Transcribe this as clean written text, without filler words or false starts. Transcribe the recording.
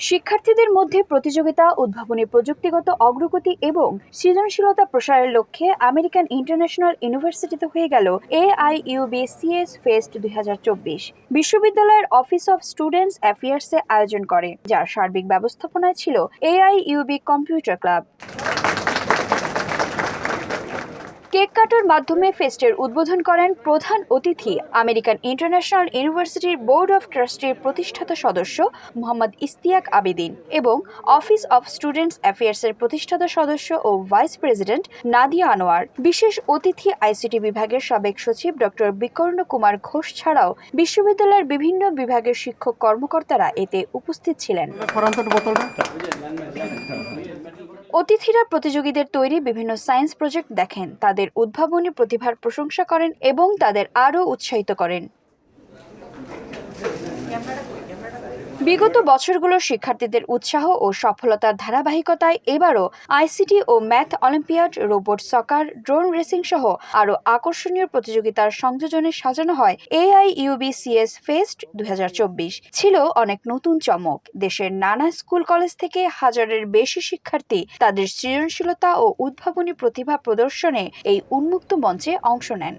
শিক্ষার্থীদের মধ্যে প্রতিযোগিতা, উদ্ভাবনী প্রযুক্তিগত অগ্রগতি এবং সৃজনশীলতা প্রসারের লক্ষ্যে আমেরিকান ইন্টারন্যাশনাল ইউনিভার্সিটিতে হয়ে গেল AIUB-CS ফেস্ট 2024। বিশ্ববিদ্যালয়ের অফিস অফ স্টুডেন্টস অ্যাফেয়ার্সে আয়োজন করে, যার সার্বিক ব্যবস্থাপনায় ছিল AIUB কম্পিউটার ক্লাব। কেক কাটার মাধ্যমে ফেস্টের উদ্বোধন করেন প্রধান অতিথি আমেরিকান ইন্টারন্যাশনাল ইউনিভার্সিটির বোর্ড অফ ট্রাস্টির প্রতিষ্ঠাতা সদস্য মোহাম্মদ ইশতিয়াক আবেদিন এবং অফিস অফ স্টুডেন্টস অ্যাফেয়ার্সের প্রতিষ্ঠাতা সদস্য ও ভাইস প্রেসিডেন্ট নাদিয়া আনোয়ার। বিশেষ অতিথি আইসিটি বিভাগের সাবেক সচিব ডক্টর বিকর্ণ কুমার ঘোষ ছাড়াও বিশ্ববিদ্যালয়ের বিভিন্ন বিভাগের শিক্ষক কর্মকর্তারা এতে উপস্থিত ছিলেন। অতিথিরা প্রতিযোগীদের তৈরি বিভিন্ন সায়েন্স প্রজেক্ট দেখেন, তাদের উদ্ভাবনী প্রতিভার প্রশংসা করেন এবং তাদের আরও উৎসাহিত করেন। বিগত বছরগুলোর শিক্ষার্থীদের উৎসাহ ও সফলতার ধারাবাহিকতায় এবারও আইসিটি ও ম্যাথ অলিম্পিয়াড, রোবট সকার, ড্রোন রেসিং সহ আরও আকর্ষণীয় প্রতিযোগিতার সংযোজনে সাজানো হয় AIUB-CS ফেস্ট 2024। ছিল অনেক নতুন চমক। দেশের নানা স্কুল কলেজ থেকে হাজারের বেশি শিক্ষার্থী তাদের সৃজনশীলতা ও উদ্ভাবনী প্রতিভা প্রদর্শনে এই উন্মুক্ত মঞ্চে অংশ নেন।